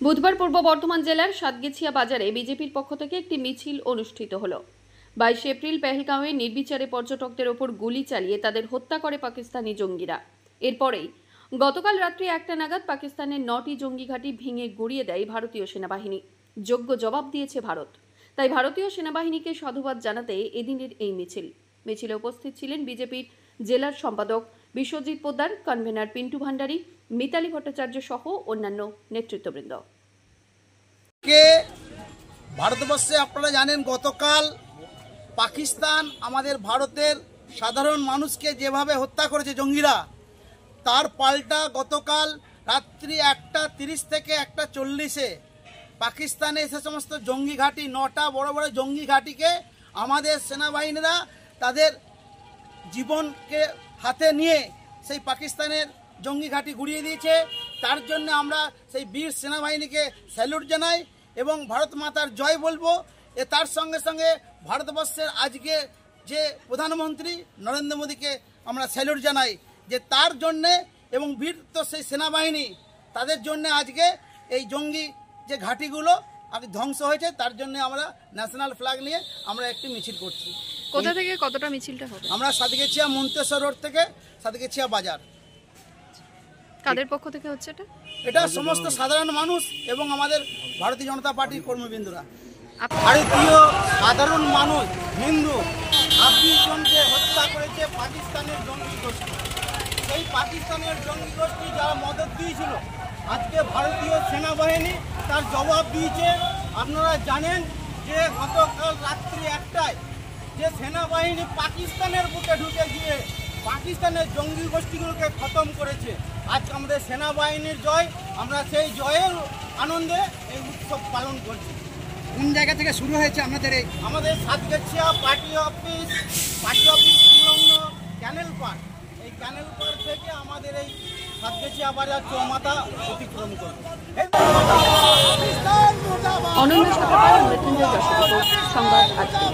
বুধবার পূর্ব বর্ধমান জেলার সাতগেছিয়া বাজারে বিজেপির পক্ষ থেকে একটি মিছিল অনুষ্ঠিত হলো। 22 এপ্রিল পেহেলগাঁওয়ে নির্বিচারে পর্যটকদের ওপর গুলি চালিয়ে তাদের হত্যা করে পাকিস্তানি জঙ্গিরা। এরপরেই গতকাল রাত্রি 1টা নাগাদ পাকিস্তানের 9টি জঙ্গি ঘাঁটি ভেঙে গুড়িয়ে দেয় ভারতীয় সেনাবাহিনী। যোগ্য জবাব দিয়েছে ভারত। তাই ভারতীয় সেনাবাহিনীকে সাধুবাদ জানাতে এদিনের এই মিছিলে উপস্থিত ছিলেন বিজেপির জেলার সম্পাদক বিশ্বজিৎ পোদ্দার, কনভেনার পিন্টু ভান্ডারী, মিতালি ভট্টাচার্য সহ অন্যান্য নেতৃত্ববৃন্দ। ভারতবর্ষে আপনারা জানেন গতকাল পাকিস্তান আমাদের ভারতের সাধারণ মানুষকে যেভাবে হত্যা করেছে জঙ্গিরা, তার পাল্টা গতকাল রাত্রি 1:30 থেকে 1:40-এ পাকিস্তানে সে সমস্ত জঙ্গি ঘাঁটি 9টা বড় বড় জঙ্গি ঘাঁটিকে আমাদের সেনাবাহিনীরা তাদের জীবনকে হাতে নিয়ে সেই পাকিস্তানের জঙ্গি ঘাঁটি গুড়িয়ে দিয়েছে। তার জন্য আমরা সেই বীর সেনাবাহিনীকে স্যালুট জানাই এবং ভারত মাতার জয় বলবো। তার সঙ্গে সঙ্গে ভারতবর্ষের আজকে যে প্রধানমন্ত্রী নরেন্দ্র মোদীকে আমরা স্যালুট জানাই যে তার জন্যে এবং বীর তো সেই সেনাবাহিনী তাদের জন্য আজকে এই জঙ্গি যে ঘাঁটিগুলো ধ্বংস হয়েছে, তার জন্য আমরা ন্যাশনাল ফ্ল্যাগ নিয়ে আমরা একটি মিছিল করছি। কোথা থেকে কতটা মিছিলটা হবে? আমরা সাতগেছিয়া মন্তেশ্বর রোড থেকে সাতগেছিয়া বাজার। কাদের পক্ষ থেকে হচ্ছে এটা সমস্ত সাধারণ মানুষ এবং আমাদের ভারতীয় জনতা পার্টির কর্মীবৃন্দরা। ভারতীয় সাধারণ মানুষ হিন্দু 26 জনকে হত্যা করেছে পাকিস্তানের জঙ্গি গোষ্ঠী। সেই পাকিস্তানের জঙ্গি গোষ্ঠী যারা মদত দিয়েছিল, আজকে ভারতীয় সেনাবাহিনী তার জবাব দিয়েছে। আপনারা জানেন যে গতকাল রাত্রি 1টায় যে সেনাবাহিনী পাকিস্তানের বুকে ঢুকে গিয়ে পাকিস্তানের জঙ্গি গোষ্ঠীগুলোকে খতম করেছে। আজকে আমাদের সেনাবাহিনীর জয়, আমরা সেই জয়ের আনন্দে এই উৎসব পালন করছি। কোন জায়গা থেকে শুরু হয়েছে আমাদের সাতগেছিয়া পার্টি অফিস সংলগ্ন ক্যানেল পার্ক, এই ক্যানেল পার্ক থেকে আমাদের এই সাতগেছিয়া বাজার চৌমাথা অতিক্রম করবে। অনন্য সরকার, মৃত্যুঞ্জয় যশোর সংবাদ আজকে।